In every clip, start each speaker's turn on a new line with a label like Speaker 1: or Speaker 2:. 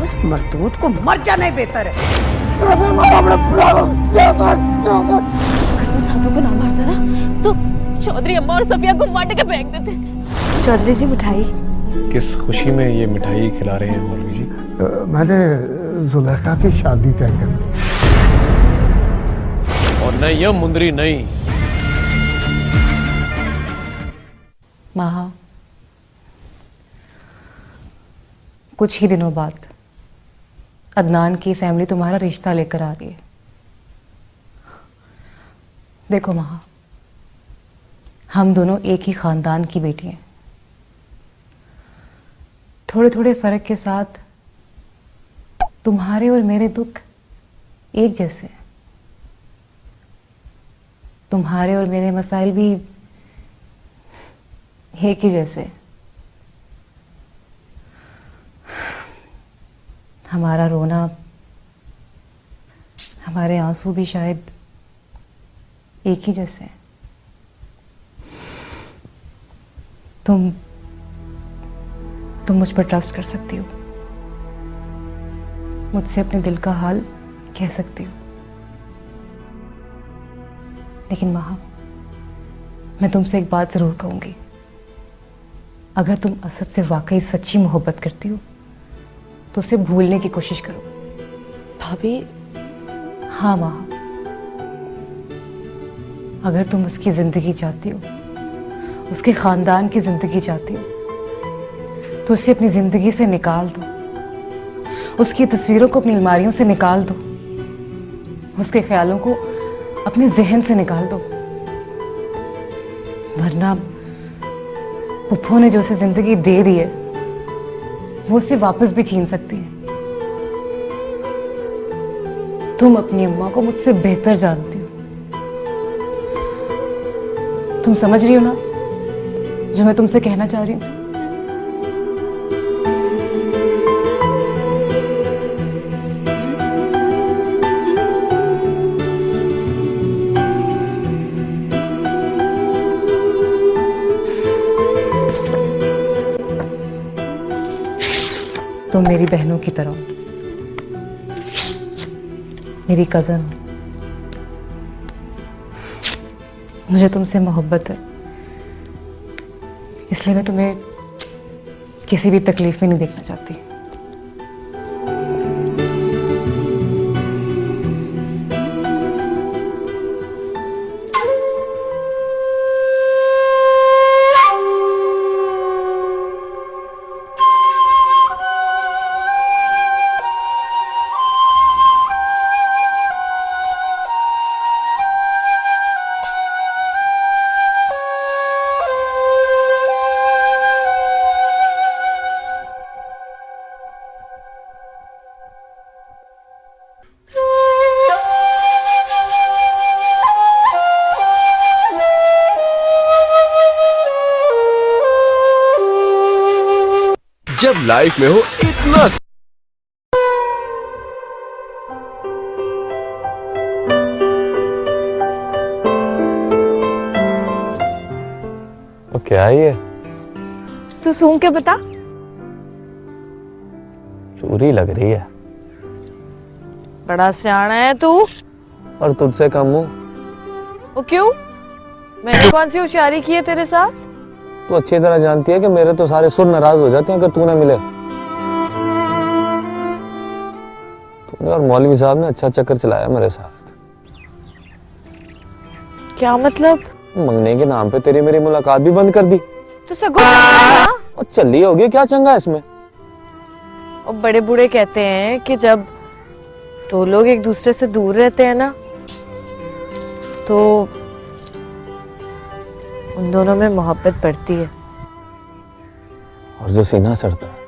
Speaker 1: उस मरदूद को मर जाना ही बेहतर है।
Speaker 2: अगर तू साधु को ना मारता ना तो चौधरी अम्मा और सफिया को मार के फेंक देते। चौधरी जी मिठाई।
Speaker 3: किस खुशी में ये मिठाई खिला रहे हैं मौलवी जी?
Speaker 4: मैंने जुलेखा की शादी तय कर ली।
Speaker 3: और नहीं, यह मुंदरी नहीं।
Speaker 5: महा, कुछ ही दिनों बाद अदनान की फैमिली तुम्हारा रिश्ता लेकर आ रही है। देखो महा, हम दोनों एक ही खानदान की बेटी हैं। थोड़े थोड़े फर्क के साथ तुम्हारे और मेरे दुख एक जैसे हैं। तुम्हारे और मेरे मसाइल भी एक ही जैसे। हमारा रोना, हमारे आंसू भी शायद एक ही जैसे हैं। तुम मुझ पर ट्रस्ट कर सकती हो, मुझसे अपने दिल का हाल कह सकती हो। लेकिन महा, मैं तुमसे एक बात जरूर कहूंगी। अगर तुम असद से वाकई सच्ची मोहब्बत करती हो तो उसे भूलने की कोशिश करो।
Speaker 2: भाभी।
Speaker 5: हाँ महा, अगर तुम उसकी जिंदगी चाहती हो, उसके खानदान की जिंदगी चाहती हो, तो उसे अपनी जिंदगी से निकाल दो। उसकी तस्वीरों को अपनी अलमारियों से निकाल दो। उसके ख्यालों को अपने जहन से निकाल दो। वरना पुप्पो ने जो उसे जिंदगी दे दी है वो उसे वापस भी छीन सकती है। तुम अपनी अम्मा को मुझसे बेहतर जानती हो। तुम समझ रही हो ना जो मैं तुमसे कहना चाह रही हूं? तुम मेरी बहनों की तरह, मेरी कजन हो। मुझे तुमसे मोहब्बत है, इसलिए मैं तुम्हें किसी भी तकलीफ में नहीं देखना चाहती।
Speaker 6: जब लाइफ में हो इतना
Speaker 7: तो क्या है ये?
Speaker 2: तू सूंघ के बता।
Speaker 7: चोरी लग रही है।
Speaker 2: बड़ा सियाना है तू।
Speaker 7: और तुझसे कम हूँ।
Speaker 2: वो क्यों? मैंने कौन सी होशियारी की है तेरे साथ?
Speaker 7: तू अच्छी तरह जानती है कि मेरे तो सारे सुर नाराज हो जाते हैं अगर तू ना मिले। तूने और मौलवी साहब ने अच्छा चक्कर चलाया मेरे साथ।
Speaker 2: क्या मतलब?
Speaker 7: मंगने के नाम पे तेरी मेरी मुलाकात भी बंद कर दी।
Speaker 2: तू सगों ना?
Speaker 7: और चली होगी, क्या चंगा इसमें?
Speaker 2: और बड़े बूढ़े कहते हैं कि जब दो लोग एक दूसरे से दूर रहते हैं ना तो उन दोनों में मोहब्बत बढ़ती है।
Speaker 7: और जो सीना सड़ता है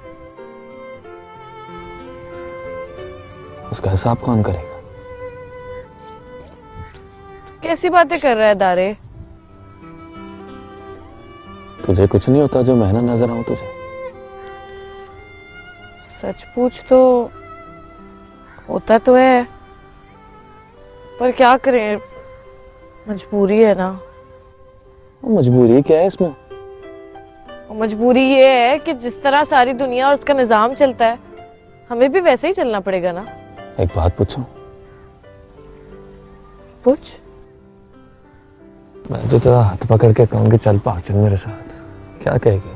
Speaker 7: उसका हिसाब कौन करेगा?
Speaker 2: कैसी बातें कर रहा है दारे?
Speaker 7: तुझे कुछ नहीं होता जो मैं ना नजर आऊं तुझे?
Speaker 2: सच पूछ तो होता तो है, पर क्या करें, मजबूरी है ना।
Speaker 7: मजबूरी क्या है इसमें?
Speaker 2: और मजबूरी ये है कि जिस तरह सारी दुनिया और उसका निजाम चलता है हमें भी वैसे ही चलना पड़ेगा ना।
Speaker 7: एक बात पूछूं?
Speaker 2: पूछ।
Speaker 7: मैं तो तेरा हाथ पकड़ के कहूंगी चल भाग चल मेरे साथ, क्या कहेगी?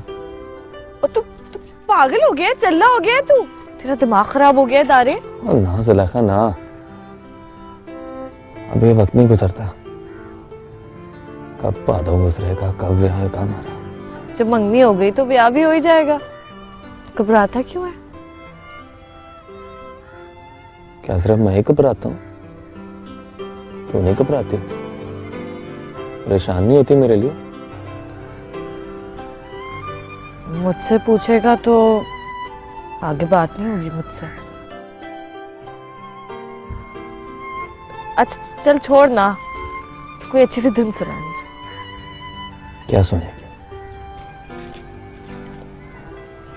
Speaker 2: और तू पागल हो गया है, चल्ला हो गया है तू? तेरा दिमाग खराब हो गया है दारे।
Speaker 7: ना जुलेखा ना, अब ये वक्त नहीं गुजरता। कब भादों गुजरेगा, कब ब्याह होगा हमारा।
Speaker 2: जब मंगनी हो गई तो ब्याह भी हो ही जाएगा। घबराता क्यों है?
Speaker 7: क्या सिर्फ मैं ही घबराता हूँ? तू नहीं घबराती? परेशान नहीं होती मेरे लिए?
Speaker 2: मुझसे पूछेगा तो आगे बात नहीं होगी मुझसे। अच्छा चल छोड़ ना, कोई अच्छी सी धुन सुना मुझे।
Speaker 7: क्या सुनेगी?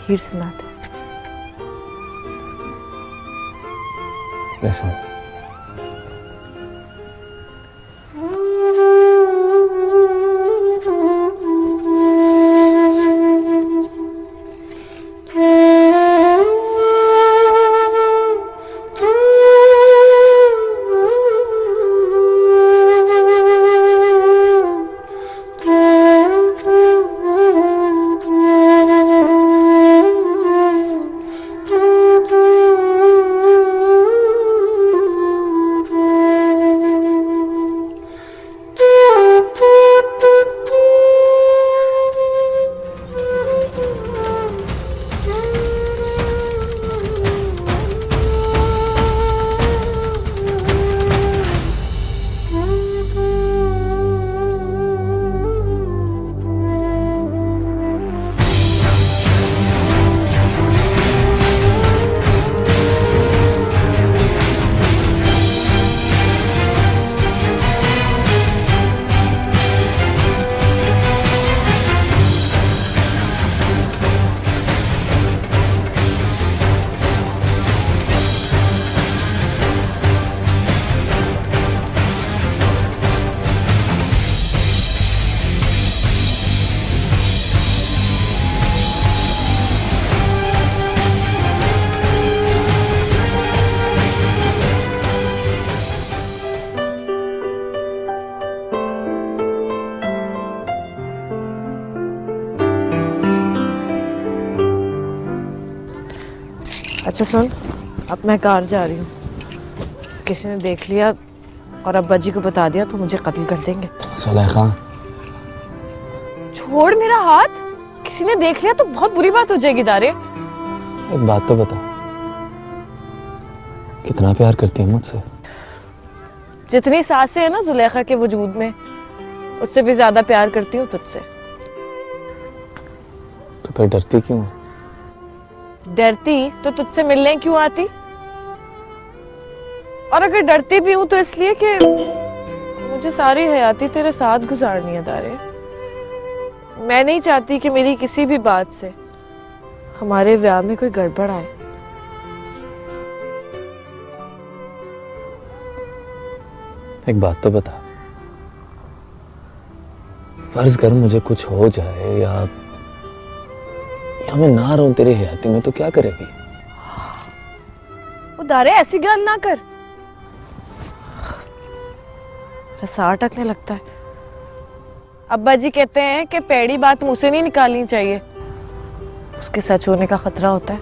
Speaker 2: हीर सुना दे।
Speaker 7: मैं सुन।
Speaker 2: अच्छा सुन, अब मैं कार जा रही हूँ। किसी ने देख लिया और अब्बा जी को बता दिया तो मुझे कत्ल कर देंगे।
Speaker 7: सुलेखा
Speaker 2: छोड़ मेरा हाथ। किसी ने देख लिया तो बहुत बुरी बात हो जाएगी दारे।
Speaker 7: एक बात तो बता, कितना प्यार करती है मुझसे?
Speaker 2: जितनी सांसें है ना जुलेखा के वजूद में, उससे भी ज्यादा प्यार करती हूँ तुझसे।
Speaker 7: तो फिर डरती क्यों है?
Speaker 2: डरती तो तुझसे मिलने क्यों आती? और अगर डरती भी हूं तो इसलिए कि मुझे सारी हयाती तेरे साथ गुजारनी है दारे। मैं नहीं चाहती कि मेरी किसी भी बात से हमारे ब्याह में कोई गड़बड़ आए।
Speaker 7: एक बात तो बता, फर्ज कर मुझे कुछ हो जाए या मैं ना रहूं तेरी हयाती में, तो क्या करेगी?
Speaker 2: वो दारे ऐसी गल ना कर। रसा अटकने लगता है। अब्बा जी कहते हैं कि पैड़ी बात मुंह से नहीं निकालनी चाहिए, उसके सच होने का खतरा होता है।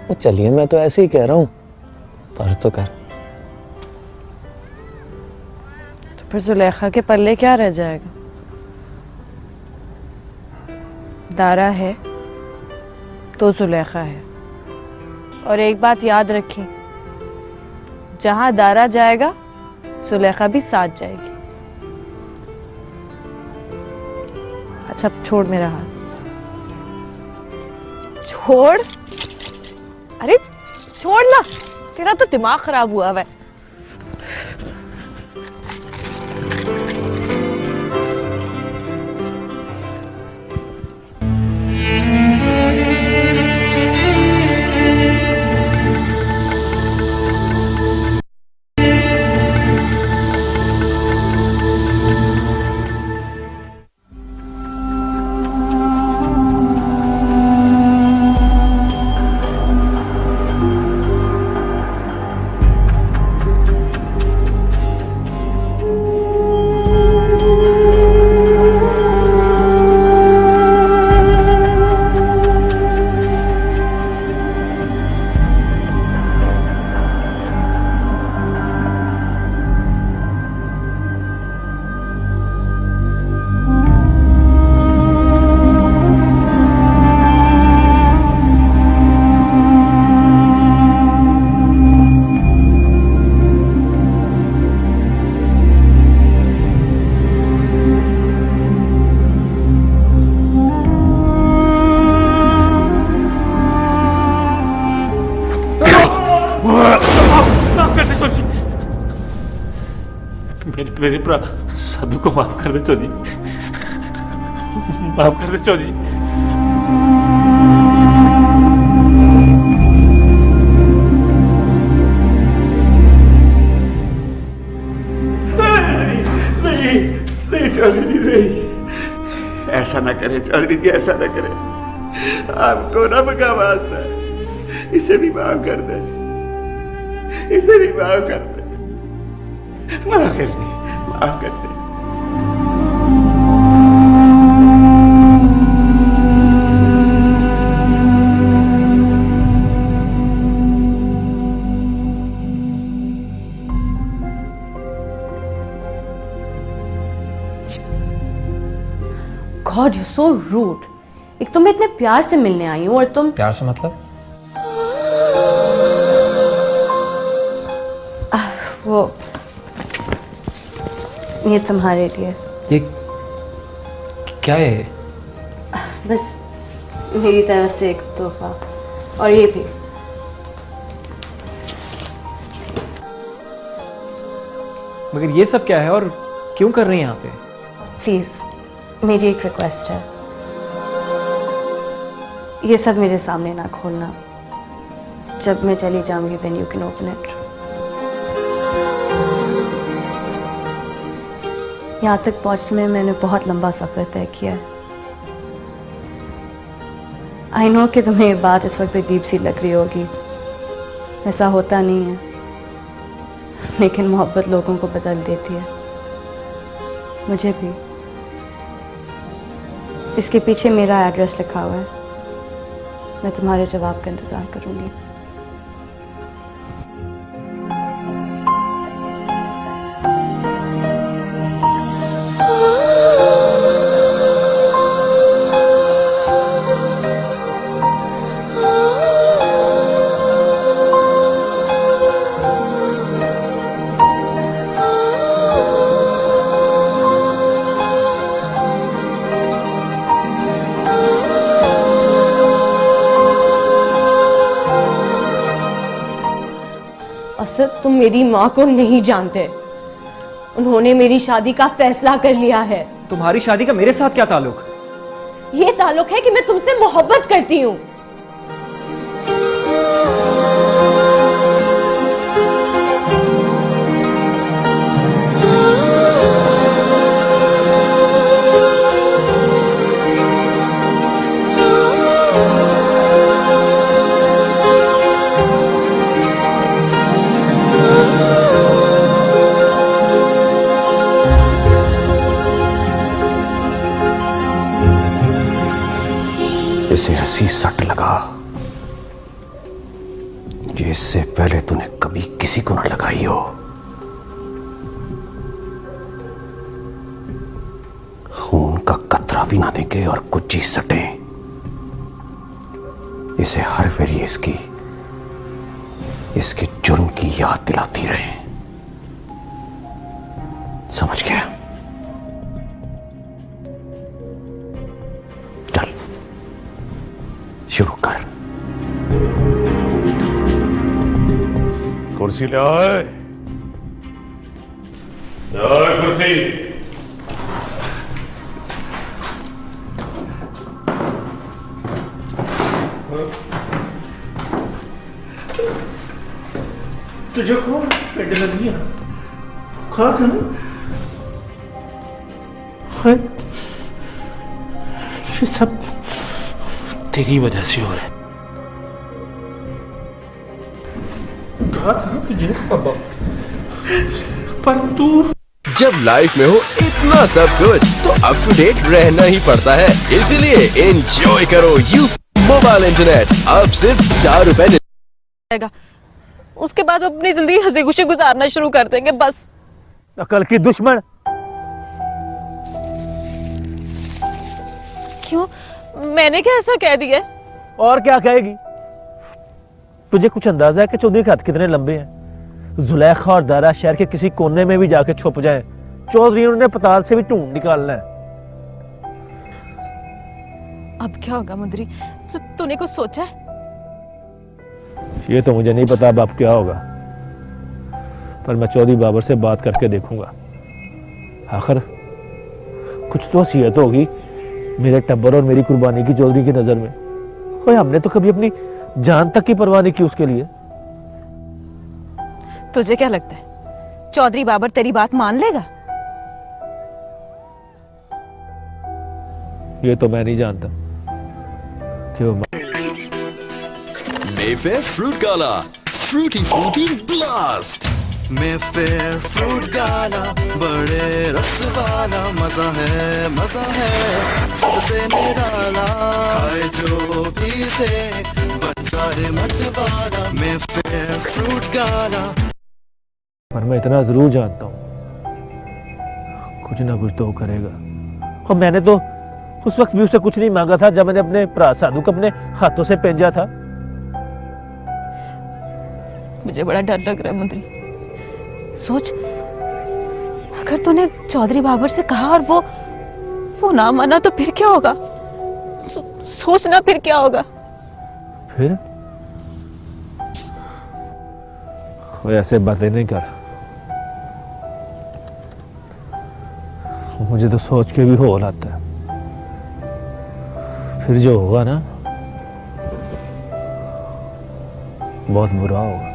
Speaker 7: वो चलिए, मैं तो ऐसे ही कह रहा हूं, फर्ज तो कर।
Speaker 2: तो फिर जुलेखा के पल्ले क्या रह जाएगा? दारा है तो जुलेखा है। और एक बात याद रखी, जहां दारा जाएगा जुलेखा भी साथ जाएगी। अच्छा छोड़ मेरा हाथ, छोड़। अरे छोड़ ना, तेरा तो दिमाग खराब हुआ है।
Speaker 8: मेरे भरा साधु को माफ कर दे चौजी, माफ कर दे चौजी।
Speaker 9: नहीं चौधरी जी, नहीं, ऐसा ना करे चौधरी जी, ऐसा ना करे। आपको ना बगावत है, इसे भी माफ कर दे, इसे भी माफ कर दे, माफ कर दे, माफ कर दे।
Speaker 10: God, you're so rude. एक तो मैं इतने प्यार से मिलने आई हूँ और तुम
Speaker 3: प्यार से मतलब?
Speaker 10: वो ये तुम्हारे लिए।
Speaker 3: ये क्या है?
Speaker 10: बस मेरी तरफ से एक तोहफा, और ये भी।
Speaker 3: मगर ये सब क्या है और क्यों कर रही हैं यहाँ पे?
Speaker 10: प्लीज, मेरी एक रिक्वेस्ट है, ये सब मेरे सामने ना खोलना। जब मैं चली जाऊंगी then you can open it. यहाँ तक पहुँचने में मैंने बहुत लंबा सफर तय किया है। आई नो कि तुम्हें ये बात इस वक्त अजीब सी लग रही होगी, ऐसा होता नहीं है, लेकिन मोहब्बत लोगों को बदल देती है, मुझे भी। इसके पीछे मेरा एड्रेस लिखा हुआ है, मैं तुम्हारे जवाब का इंतजार करूंगी। असद, तुम मेरी माँ को नहीं जानते। उन्होंने मेरी शादी का फैसला कर लिया है।
Speaker 3: तुम्हारी शादी का मेरे साथ क्या ताल्लुक?
Speaker 10: ये ताल्लुक है कि मैं तुमसे मोहब्बत करती हूँ।
Speaker 9: इसे ऐसी सट लगा कि इससे पहले तूने कभी किसी को ना लगाई हो। खून का कतरा भी ना निकले और कुछ चीज सटे, इसे हर वेरी इसके जुर्म की याद दिलाती रहे। समझ गया? शुरू कर।
Speaker 8: कुर्सी ले आए, कुर्सी। तुझे कौन पेट लगी है? खा था ना? ये सब तेरी वजह से हो रहा है। कहा था ना तुझे बाबा, पर तू
Speaker 6: जब लाइफ में हो इतना सब कुछ तो अप टू डेट रहना ही पड़ता है, इसीलिए एंजॉय करो यू मोबाइल इंटरनेट। अब सिर्फ ₹4
Speaker 2: उसके बाद वो अपनी जिंदगी हंसी खुशी गुजारना शुरू कर देंगे। बस
Speaker 8: अकल की दुश्मन।
Speaker 2: क्यों? मैंने क्या ऐसा कह दिया?
Speaker 8: और क्या कहेगी? तुझे कुछ अंदाजा है कि चौधरी के हाथ कितने लंबे हैं? जुलेखा और दारा शहर के किसी कोने में भी जाके छुप जाएं, चौधरी उन्हें पताल से भी ढूंढ निकालना है।
Speaker 2: अब क्या होगा मुंदरी? तूने कुछ सोचा है?
Speaker 8: ये तो मुझे नहीं पता अब क्या होगा, पर मैं चौधरी बाबर से बात करके देखूंगा। आखिर कुछ तो हसीयत होगी मेरे टब्बर और मेरी कुर्बानी की चौधरी की नजर में। ओए हमने तो कभी अपनी जान तक की परवाह नहीं की उसके लिए।
Speaker 5: तुझे क्या लगता है चौधरी बाबर तेरी बात मान लेगा?
Speaker 8: ये तो मैं नहीं जानता कि वो
Speaker 6: Mayfair fruit gala, fruity fruity blast.
Speaker 11: Mayfair fruit gala बड़े रस वाला, मजा है सबसे निराला, खाए जो भी से बन सारे मत वाला। मेफेयर फ्रूट गाला।
Speaker 8: पर मैं इतना जरूर जानता हूँ कुछ ना कुछ तो वो करेगा। और मैंने तो उस वक्त भी उससे कुछ नहीं मांगा था जब मैंने अपने भरा साधु को अपने हाथों से पेंजा था।
Speaker 5: मुझे बड़ा डर लग रहा है मुंदरी। सोच, अगर तूने चौधरी बाबर से कहा और वो ना माना तो फिर क्या होगा? सोचना फिर क्या होगा?
Speaker 8: फिर वो ऐसे बातें नहीं कर। मुझे तो सोच के भी होल आता है। फिर जो होगा ना बहुत बुरा होगा।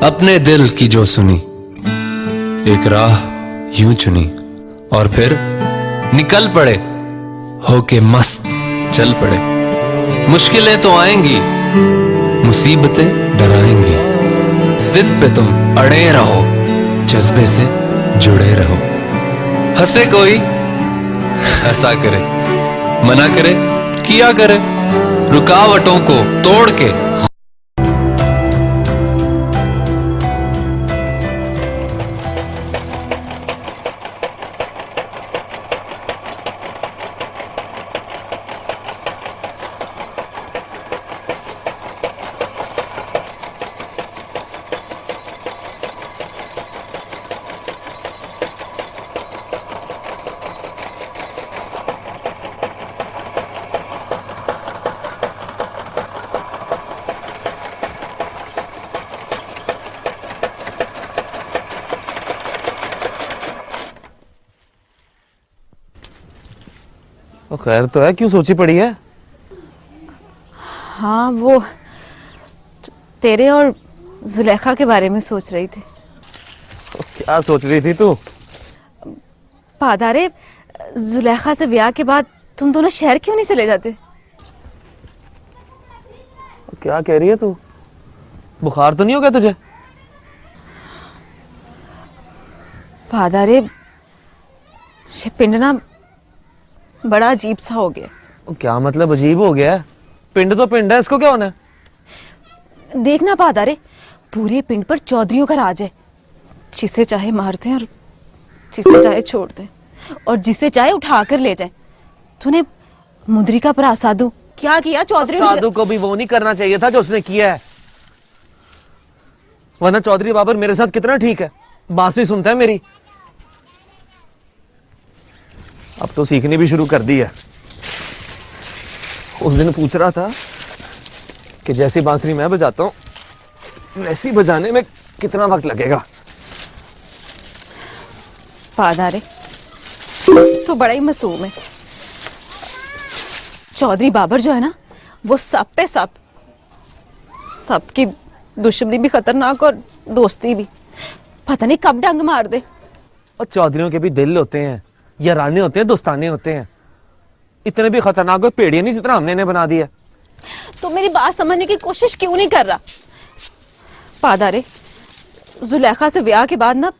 Speaker 12: अपने दिल की जो सुनी, एक राह यूं चुनी और फिर निकल पड़े होके मस्त चल पड़े। मुश्किलें तो आएंगी, मुसीबतें डराएंगी, जिद पे तुम अड़े रहो, जज्बे से जुड़े रहो। हंसे कोई हंसा करे, मना करे किया करे, रुकावटों को तोड़ के
Speaker 7: खैर तो है, क्यों सोची पड़ी है?
Speaker 5: हाँ, वो तेरे और जुलेखा के बारे में सोच रही थी।
Speaker 7: क्या सोच रही थी तू?
Speaker 5: पादारे, जुलेखा से ब्याह के बाद तुम दोनों शहर क्यों नहीं चले जाते?
Speaker 7: क्या कह रही है तू? बुखार तो नहीं हो गया तुझे?
Speaker 5: पादारे, ये पिंड ना बड़ा अजीब सा हो गया।
Speaker 7: क्या मतलब अजीब हो गया? पिंड तो पिंड है, इसको क्या होना है?
Speaker 5: देखना पादारे, पूरे पिंड पर चौधरियों का राज है। जिसे चाहे मारते हैं और जिसे चाहे छोड़ते हैं और जिसे चाहे उठा कर ले जाए। तूने मुंदरी का भरा साधु क्या किया? चौधरी
Speaker 7: साधु को भी वो नहीं करना चाहिए था जो उसने किया है, वरना चौधरी बाबर मेरे साथ कितना ठीक है, बांसुरी सुनता है मेरी। अब तो सीखनी भी शुरू कर दी है। उस दिन पूछ रहा था कि जैसी बांसुरी मैं बजाता हूं वैसी बजाने में कितना वक्त लगेगा।
Speaker 5: पादारे, तो बड़ा ही मासूम है। चौधरी बाबर जो है ना, वो सब पे सबकी दुश्मनी भी खतरनाक और दोस्ती भी। पता नहीं कब डंग मार दे।
Speaker 7: और चौधरियों के भी दिल होते हैं,
Speaker 8: याराने होते हैं, दोस्ताने होते हैं। इतने भी खतरनाक कोई पेड़िया नहीं जितना हमने इन्हें बना दिया।
Speaker 10: तो मेरी बात समझने की कोशिश क्यों नहीं कर रहा? पादारे, जुलेखा से ब्याह के बाद ना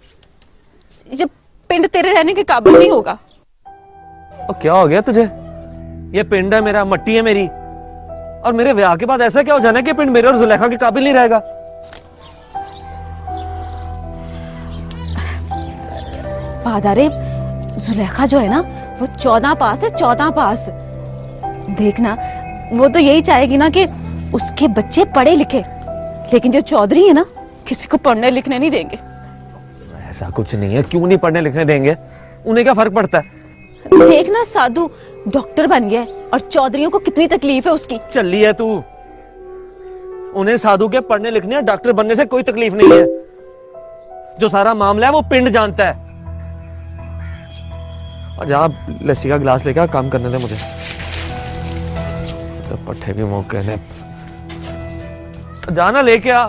Speaker 10: जब पिंड तेरे रहने के काबिल नहीं होगा।
Speaker 8: और क्या हो गया तुझे? ये पिंड है मेरा, मट्टी है मेरी, और मेरे ब्याह के बाद ऐसा क्या हो जाना कि पिंड मेरे और जुलेखा के काबिल नहीं रहेगा?
Speaker 10: पादारे, जुलेखा जो है ना वो 14 पास है, 14 पास। देखना वो तो यही चाहेगी ना कि उसके बच्चे पढ़े लिखे, लेकिन जो चौधरी है ना किसी को पढ़ने लिखने नहीं देंगे।
Speaker 8: ऐसा कुछ नहीं है, क्यों नहीं पढ़ने लिखने देंगे? उन्हें क्या फर्क पड़ता है?
Speaker 10: देखना साधु डॉक्टर बन गया है और चौधरियों को कितनी तकलीफ है उसकी।
Speaker 8: चली है तू। उन्हें साधु के पढ़ने लिखने या डॉक्टर बनने से कोई तकलीफ नहीं है। जो सारा मामला है वो पिंड जानता है। और जहां लस्सी का गिलास लेकर काम करने दे मुझे। तो पट्टे भी मौके ने जाना लेके आ।